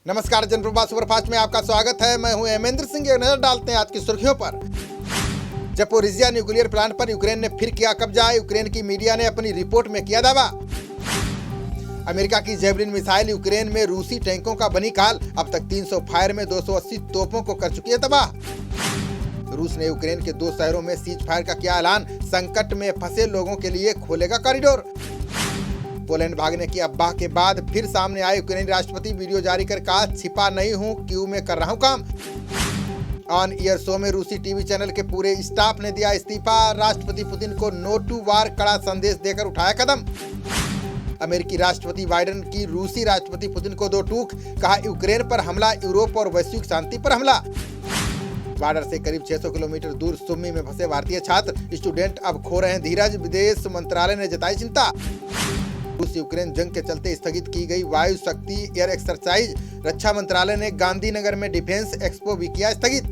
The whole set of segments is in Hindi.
नमस्कार, जनप्रभा सुपरफास्ट में आपका स्वागत है। मैं हूं हेमेंद्र सिंह। एक नजर डालते हैं आज की सुर्खियों पर। ज़पोरिज़िया न्यूक्लियर प्लांट पर यूक्रेन ने फिर किया कब्जा। यूक्रेन की मीडिया ने अपनी रिपोर्ट में किया दावा। अमेरिका की जैवलिन मिसाइल यूक्रेन में रूसी टैंकों का बनी काल। अब तक 300 फायर में 280 तोपों को कर चुकी है तबाह। रूस ने यूक्रेन के 2 शहरों में सीज फायर का किया ऐलान। संकट में फंसे लोगों के लिए खोलेगा कॉरिडोर। पोलैंड भागने की अफवाह के बाद फिर सामने आए यूक्रेनी राष्ट्रपति। वीडियो जारी कर कहा, छिपा नहीं हूं, क्यू में कर रहा हूं काम। ऑन ईयर शो में रूसी टीवी चैनल के पूरे स्टाफ ने दिया इस्तीफा। राष्ट्रपति पुतिन को नो टू वार कड़ा संदेश देकर उठाया कदम। अमेरिकी राष्ट्रपति बाइडेन की रूसी राष्ट्रपति पुतिन को 2 टूक। कहा, यूक्रेन पर हमला यूरोप और वैश्विक शांति पर हमला। बॉर्डर से करीब 600 किलोमीटर दूर सुम्मी में फंसे भारतीय छात्र स्टूडेंट अब खो रहे हैं धीरज। विदेश मंत्रालय ने जताई चिंता। रूस यूक्रेन जंग के चलते स्थगित की गई वायु शक्ति एयर एक्सरसाइज। रक्षा मंत्रालय ने गांधीनगर में डिफेंस एक्सपो भी किया स्थगित।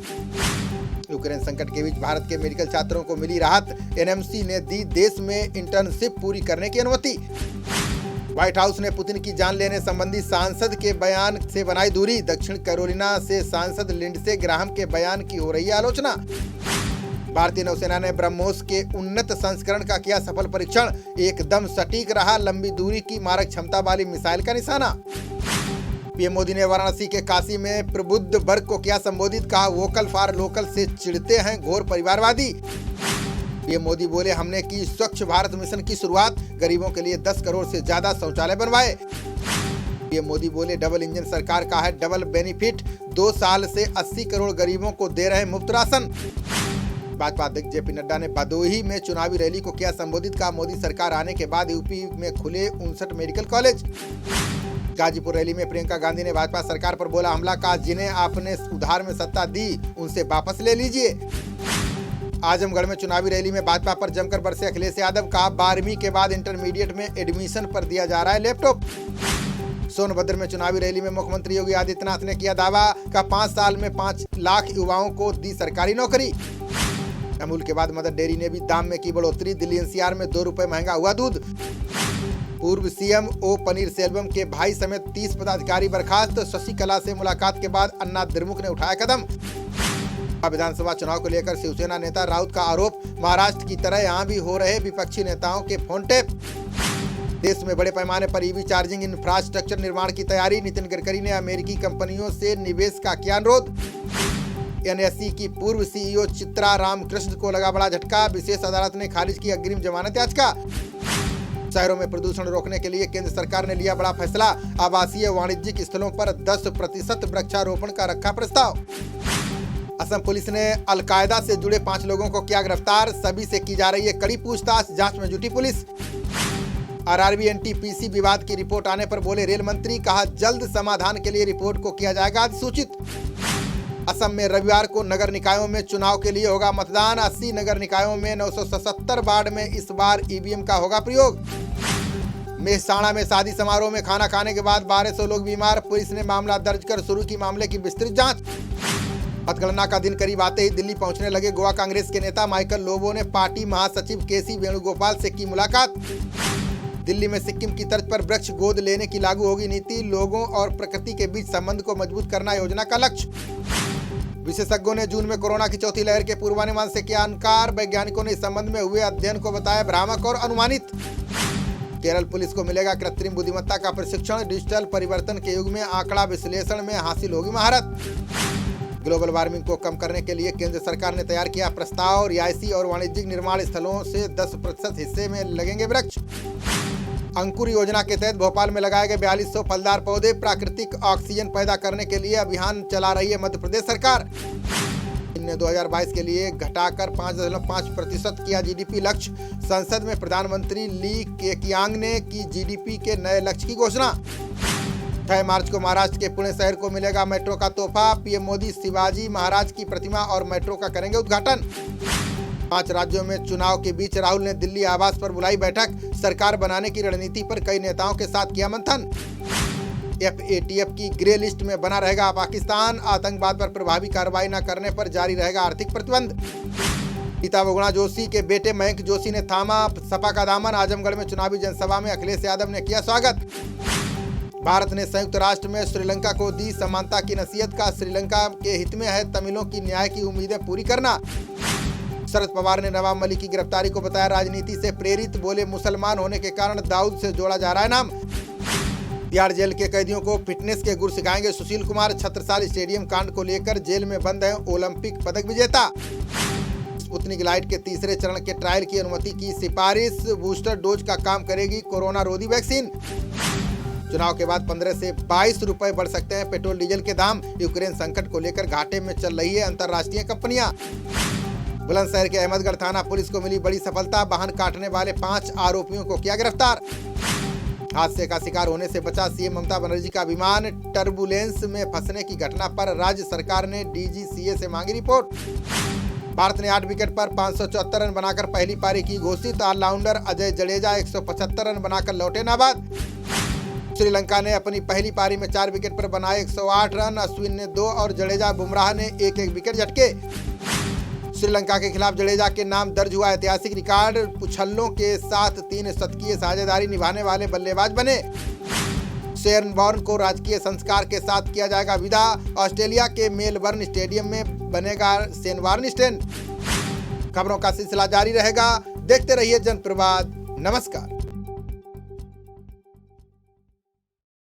यूक्रेन संकट के बीच भारत के मेडिकल छात्रों को मिली राहत। एनएमसी ने दी देश में इंटर्नशिप पूरी करने की अनुमति। व्हाइट हाउस ने पुतिन की जान लेने संबंधी सांसद के बयान से बनाई दूरी। दक्षिण कैरोलिना से सांसद लिंडसे ग्राहम के बयान की हो रही है आलोचना। भारतीय नौसेना ने ब्रह्मोस के उन्नत संस्करण का किया सफल परीक्षण। एकदम सटीक रहा। लंबी दूरी की मारक क्षमता वाली मिसाइल का निशाना। पीएम मोदी ने वाराणसी के काशी में प्रबुद्ध वर्ग को किया संबोधित। कहा, वोकल फॉर लोकल से चिढ़ते हैं घोर परिवारवादी। पीएम मोदी बोले, हमने की स्वच्छ भारत मिशन की शुरुआत। गरीबों के लिए 10 करोड़ से ज्यादा शौचालय बनवाए। पीएम मोदी बोले, डबल इंजन सरकार का है डबल बेनिफिट। 2 साल से 80 करोड़ गरीबों को दे रहे मुफ्त राशन। भाजपा अध्यक्ष जेपी नड्डा ने भदोही में चुनावी रैली को किया संबोधित। कहा, मोदी सरकार आने के बाद यूपी में खुले 59 मेडिकल कॉलेज। गाजीपुर रैली में प्रियंका गांधी ने भाजपा सरकार पर बोला हमला। कहा, जिन्हें आपने उधार में सत्ता दी उनसे वापस ले लीजिए। आजमगढ़ में चुनावी रैली में भाजपा पर जमकर बरसे अखिलेश यादव। कहा, 12वीं के बाद इंटरमीडिएट में एडमिशन पर दिया जा रहा है लैपटॉप। सोनभद्र में चुनावी रैली में मुख्यमंत्री योगी आदित्यनाथ ने किया दावा। का 5 साल में 5 लाख युवाओं को दी सरकारी नौकरी। अमूल के बाद मदर डेयरी ने भी दाम में की बढ़ोतरी। दिल्ली एनसीआर में 2 रुपए महंगा हुआ दूध। पूर्व सीएम ओ पनीरसेल्वम के भाई समेत 30 पदाधिकारी बर्खास्त। शशिकला से मुलाकात के बाद अन्ना द्रमुक ने उठाया कदम। विधानसभा चुनाव को लेकर शिवसेना नेता राउत का आरोप। महाराष्ट्र की तरह यहाँ भी हो रहे विपक्षी नेताओं के फोन टेप। देश में बड़े पैमाने पर ईवी चार्जिंग इंफ्रास्ट्रक्चर निर्माण की तैयारी। नितिन गडकरी ने अमेरिकी कंपनियों से निवेश का किया अनुरोध। एनएसई की पूर्व सीईओ चित्रा रामकृष्ण को लगा बड़ा झटका। विशेष अदालत ने खारिज की अग्रिम जमानत याचिका। शहरों में प्रदूषण रोकने के लिए केंद्र सरकार ने लिया बड़ा फैसला। आवासीय वाणिज्यिक स्थलों पर 10% वृक्षारोपण का रखा प्रस्ताव। असम पुलिस ने अलकायदा से जुड़े 5 लोगों को किया गिरफ्तार। सभी से की जा रही है कड़ी पूछताछ। जांच में जुटी पुलिस। आरआरबी एनटीपीसी विवाद की रिपोर्ट आने पर बोले रेल मंत्री। कहा, जल्द समाधान के लिए रिपोर्ट को किया जाएगा अधिसूचित। असम में रविवार को नगर निकायों में चुनाव के लिए होगा मतदान। 80 नगर निकायों में 977 वार्ड में इस बार ईवीएम का होगा प्रयोग। मेहसाणा में शादी समारोह में खाना खाने के बाद 1200 लोग बीमार। पुलिस ने मामला दर्ज कर शुरू की मामले की विस्तृत जांच। मतगणना का दिन करीब आते ही दिल्ली पहुंचने लगे गोवा कांग्रेस के नेता माइकल लोबो ने पार्टी महासचिव केसी वेणुगोपाल से की मुलाकात। दिल्ली में सिक्किम की तर्ज पर वृक्ष गोद लेने की लागू होगी नीति। लोगों और प्रकृति के बीच संबंध को मजबूत करना योजना का लक्ष्य। विशेषज्ञों ने जून में कोरोना की 4थी लहर के पूर्वानुमान से किया इनकार। वैज्ञानिकों ने इस संबंध में हुए अध्ययन को बताया भ्रामक और अनुमानित। केरल पुलिस को मिलेगा कृत्रिम बुद्धिमत्ता का प्रशिक्षण। डिजिटल परिवर्तन के युग में आंकड़ा विश्लेषण में हासिल होगी महारत। ग्लोबल वार्मिंग को कम करने के लिए केंद्र सरकार ने तैयार किया प्रस्ताव। रिहायशी और वाणिज्यिक निर्माण स्थलों से 10% हिस्से में लगेंगे वृक्ष। अंकुर योजना के तहत भोपाल में लगाए गए 4200 फलदार पौधे। प्राकृतिक ऑक्सीजन पैदा करने के लिए अभियान चला रही है मध्य प्रदेश सरकार। ने 2022 के लिए घटाकर 5.5% किया जीडीपी लक्ष्य। संसद में प्रधानमंत्री ली केकियांग ने की जीडीपी के नए लक्ष्य की घोषणा। 6 मार्च को महाराष्ट्र के पुणे शहर को मिलेगा मेट्रो का तोहफा। पीएम मोदी शिवाजी महाराज की प्रतिमा और मेट्रो का करेंगे उद्घाटन। 5 राज्यों में चुनाव के बीच राहुल ने दिल्ली आवास पर बुलाई बैठक। सरकार बनाने की रणनीति पर कई नेताओं के साथ किया मंथन। एफएटीएफ की ग्रे लिस्ट में बना रहेगा पाकिस्तान। आतंकवाद पर प्रभावी कार्रवाई न करने पर जारी रहेगा आर्थिक प्रतिबंध। गीता बहुगुणा जोशी के बेटे मयंक जोशी ने थामा सपा का दामन। आजमगढ़ में चुनावी जनसभा में अखिलेश यादव ने किया स्वागत। भारत ने संयुक्त राष्ट्र में श्रीलंका को दी समानता की नसीहत का श्रीलंका के हित में है तमिलों की न्याय की उम्मीदें पूरी करना। शरद पवार ने नवाब मलिक की गिरफ्तारी को बताया राजनीति से प्रेरित, बोले मुसलमान होने के कारण दाऊद से जोड़ा जा रहा है नाम। तिहाड़ जेल के कैदियों को फिटनेस के गुर सिखाएंगे सुशील कुमार। छत्रसाल स्टेडियम कांड को लेकर जेल में बंद है ओलंपिक पदक विजेता। स्पुतनिक लाइट के तीसरे चरण के ट्रायल की अनुमति की सिफारिश। बूस्टर डोज का काम करेगी कोरोना रोधी वैक्सीन। चुनाव के बाद 15 से 22 रुपए बढ़ सकते हैं पेट्रोल डीजल के दाम। यूक्रेन संकट को लेकर घाटे में चल रही है अंतर्राष्ट्रीय कंपनियां। बुलंदशहर के अहमदगढ़ थाना पुलिस को मिली बड़ी सफलता। वाहन काटने वाले 5 आरोपियों को किया गिरफ्तार। हादसे का शिकार होने से बचा सीएम ममता बनर्जी का विमान। टर्बुलेंस में फंसने की घटना पर राज्य सरकार ने डीजीसीए से मांगी रिपोर्ट। भारत ने 8 विकेट पर 574 रन बनाकर पहली पारी की घोषित। ऑलराउंडर अजय जडेजा 175 रन बनाकर लौटे नाबाद। श्रीलंका ने अपनी पहली पारी में 4 विकेट पर बनाए 108 रन। अश्विन ने 2 और जडेजा बुमराह ने 1-1 विकेट झटके। श्रीलंका के खिलाफ जडेजा के नाम दर्ज हुआ ऐतिहासिक रिकॉर्ड। पुछल्लों के साथ 3 शतकीय साझेदारी निभाने वाले बल्लेबाज बने। शेरनबॉर्न को राजकीय संस्कार के साथ किया जाएगा विदा। ऑस्ट्रेलिया के मेलबर्न स्टेडियम में बनेगा शेनवार्न स्टैंड। खबरों का सिलसिला जारी रहेगा, देखते रहिए जनप्रवाद। नमस्कार।